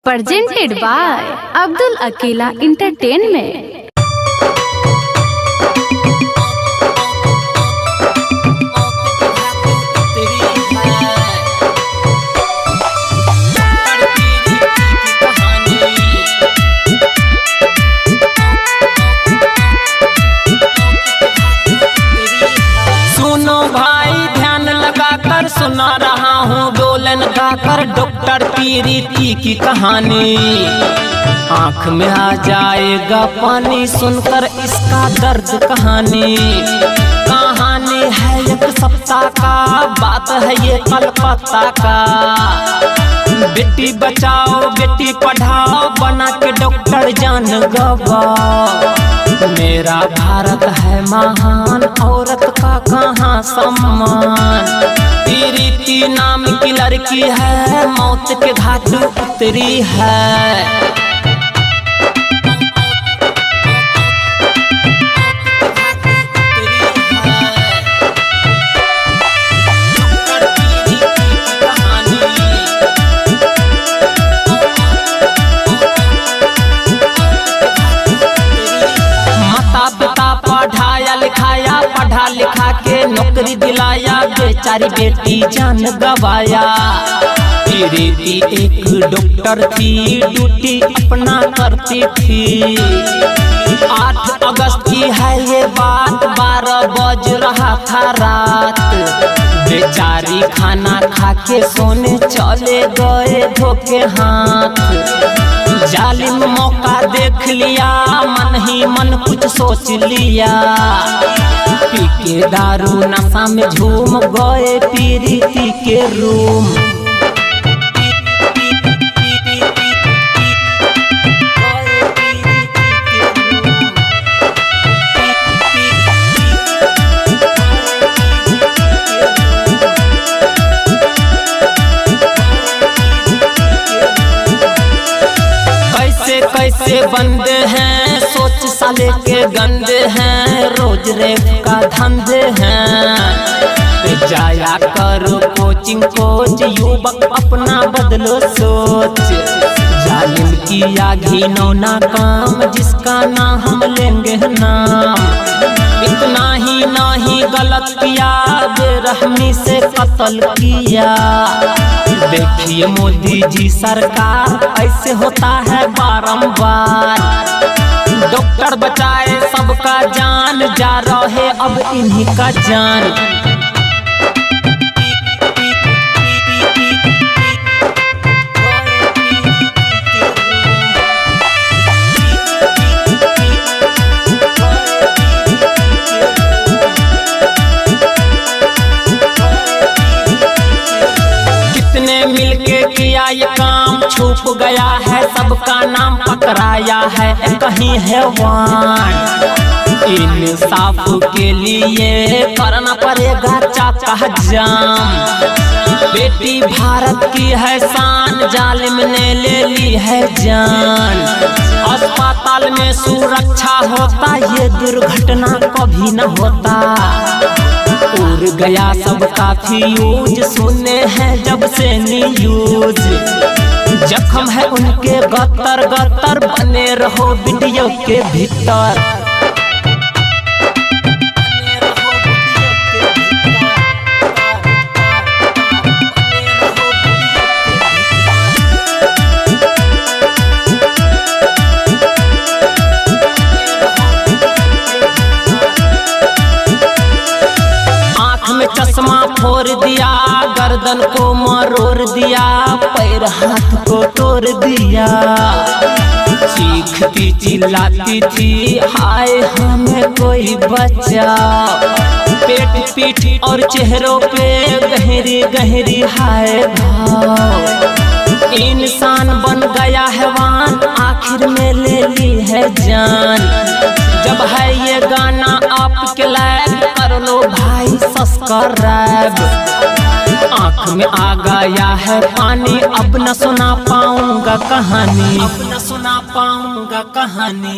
presented by Abdul Akila Entertainment। सुना रहा हूँ बोलन गाकर डॉक्टर प्रीति की कहानी। आँख में आ जाएगा पानी सुनकर इसका दर्द कहानी। कहानी है एक सप्ताह का, बात है ये कलकत्ता का। बेटी बचाओ बेटी पढ़ाओ बना के डॉक्टर जान गवाओ। मेरा भारत है महान, औरत का कहाँ सम्मान। प्रीति नाम की लड़की है, मौत के घाट उतरी है। पढ़ा लिखा के नौकरी दिलाया, बेचारी बेटी जान गवाया। प्रीति एक डॉक्टर थी, ड्यूटी अपना करती थी। 8 अगस्त की है ये बात, 12 बज रहा था रात। बेचारी खाना खा के सोने चले गए धोखे हाथ। जालिम मौका देख लिया, मन ही मन कुछ सोच लिया। पी के दारू नशा में झूम गए प्रीति के रूम। कैसे बंदे हैं, सोच साले के गंदे हैं। रोज रेप का धंधे हैं। जाया करो कोचिंग कोच, युवक अपना बदलो सोच। जालिम किया घिनौना काम, जिसका ना हम लेंगे नाम। इतना ही नहीं गलत किया, बेरहमी से कत्ल किया। देखिए मोदी जी सरकार, ऐसे होता है बारंबार। डॉक्टर बचाए सबका जान, जा रहे अब इन्हीं का जान। मिलके किया ये काम, छुप गया है सबका नाम, पकड़ाया है कहीं हैवान। इंसाफ के लिए करना पड़ेगा चाचा जाम। बेटी भारत की है शान, जालिम ने ले ली है जान। अस्पताल में सुरक्षा होता, ये दुर्घटना कभी न होता। उड़ गया सबका फ्यूज, सुने हैं जब से न्यूज। जख्म है उनके गतर गतर, बने रहो वीडियो के भीतर। चश्मा फोड़ दिया, गर्दन को मरोड़ दिया, पैर हाथ को तोड़ दिया। चीखती चिल्लाती थी, हाय हमें कोई बचाओ। पेट पीठ और चेहरों पे गहरी गहरी हाय भाव। इंसान बन गया हैवान, आखिर में ले ली है जान। जब है ये गाना आपके लायक, कर लो भाई सब्सक्राइब। आँख में आ गया है पानी, अब न सुना पाऊंगा कहानी, अब न सुना पाऊंगा कहानी।